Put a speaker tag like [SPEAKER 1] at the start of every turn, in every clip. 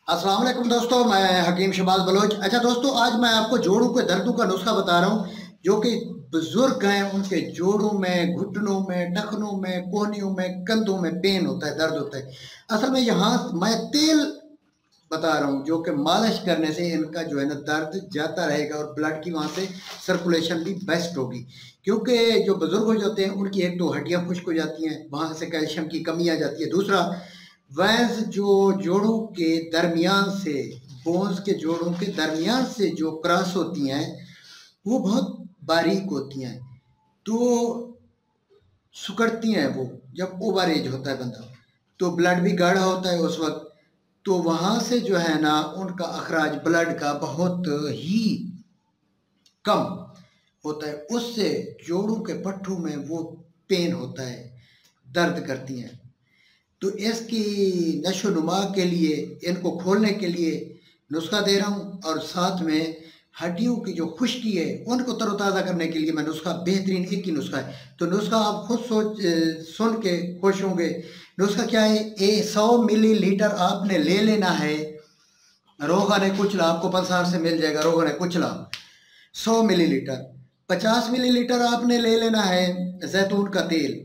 [SPEAKER 1] अस्सलाम वालेकुम दोस्तों, मैं हकीम शहबाज बलोच। अच्छा दोस्तों, आज मैं आपको जोड़ों के दर्दों का नुस्खा बता रहा हूँ जो कि बुजुर्ग हैं उनके जोड़ों में, घुटनों में, टखनों में, कोहनियों में, कंधों में पेन होता है, दर्द होता है। असल में यहाँ मैं तेल बता रहा हूँ जो कि मालिश करने से इनका जो है ना दर्द जाता रहेगा और ब्लड की वहाँ से सर्कुलेशन भी बेस्ट होगी। क्योंकि जो बुजुर्ग हो जाते हैं उनकी एक तो हड्डियाँ खुश्क हो जाती हैं, वहाँ से कैल्शियम की कमी आ जाती है। दूसरा, वैस जो जोड़ों के दरमियान से, बोन्स के जोड़ों के दरमियान से जो क्रॉस होती हैं वो बहुत बारीक होती हैं, तो सुकड़ती हैं वो। जब ओवर एज होता है बंदा तो ब्लड भी गाढ़ा होता है उस वक्त, तो वहाँ से जो है ना उनका अखराज ब्लड का बहुत ही कम होता है। उससे जोड़ों के पट्टों में वो पेन होता है, दर्द करती हैं। तो इसकी नशो नुमा के लिए, इनको खोलने के लिए नुस्खा दे रहा हूँ, और साथ में हड्डियों की जो खुश्की है उनको तरोताज़ा करने के लिए मैं नुस्खा, बेहतरीन एक ही नुस्खा है। तो नुस्खा आप खुद सुन के खुश होंगे। नुस्खा क्या है? 100 मिलीलीटर आपने ले लेना है रोगन कुचला, आपको पल्सार से मिल जाएगा रोगन कुचला 100 मिलीलीटर। 50 मिलीलीटर आपने ले लेना है जैतून का तेल,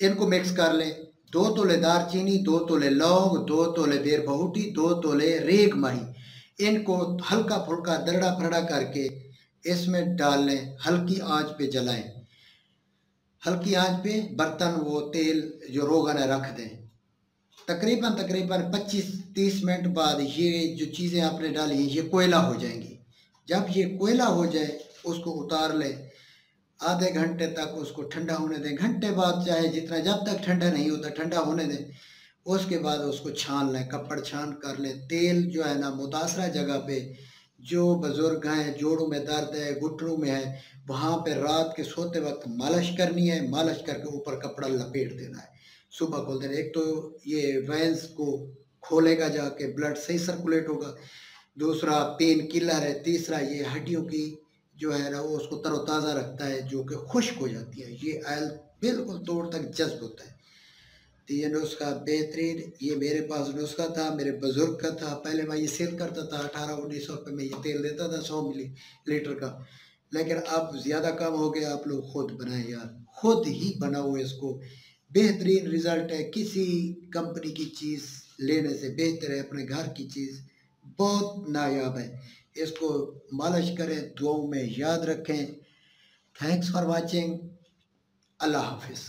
[SPEAKER 1] इनको मिक्स कर लें। 2 तोले दारचीनी, 2 तोले लौंग, 2 तोले बेर बहुटी, 2 तोले रेग माही, इनको हल्का फुल्का दरड़ा फरड़ा करके इसमें डाल लें। हल्की आंच पे जलाएं, हल्की आंच पे बर्तन वो तेल जो रोगन है रख दें। तकरीबन तकरीबन 25-30 मिनट बाद ये जो चीज़ें आपने डाली ये कोयला हो जाएंगी। जब ये कोयला हो जाए उसको उतार लें। आधे घंटे तक उसको ठंडा होने दें, घंटे बाद चाहे जितना, जब तक ठंडा नहीं होता ठंडा होने दें। उसके बाद उसको छान लें, कपड़ छान कर लें। तेल जो है ना मुतासरा जगह पे, जो बुजुर्ग हैं जोड़ों में दर्द है, घुटनों में है, वहाँ पे रात के सोते वक्त मालिश करनी है। मालिश करके ऊपर कपड़ा लपेट देना है, सुबह खोल देना। एक तो ये वेंस को खोलेगा, जाके ब्लड सही सर्कुलेट होगा। दूसरा पेन किलर है। तीसरा ये हड्डियों की जो है ना वो उसको तरोताज़ा रखता है जो कि खुश्क हो जाती है। ये आयल बिल्कुल तोड़ तक जज्ब होता है। तो ये नुस्खा बेहतरीन, ये मेरे पास नुस्खा था, मेरे बुजुर्ग का था। पहले मैं ये सेल करता था, 1800-1900 रुपये में ये तेल देता था 100 मिली लीटर का। लेकिन अब ज़्यादा कम हो गया। आप लोग खुद बनाएं यार, खुद ही बनाओ इसको। बेहतरीन रिजल्ट है, किसी कंपनी की चीज़ लेने से बेहतर है अपने घर की चीज़, बहुत नायाब है। इसको मालिश करें, दुआओं में याद रखें। Thanks for watching. अल्लाह हाफिज़।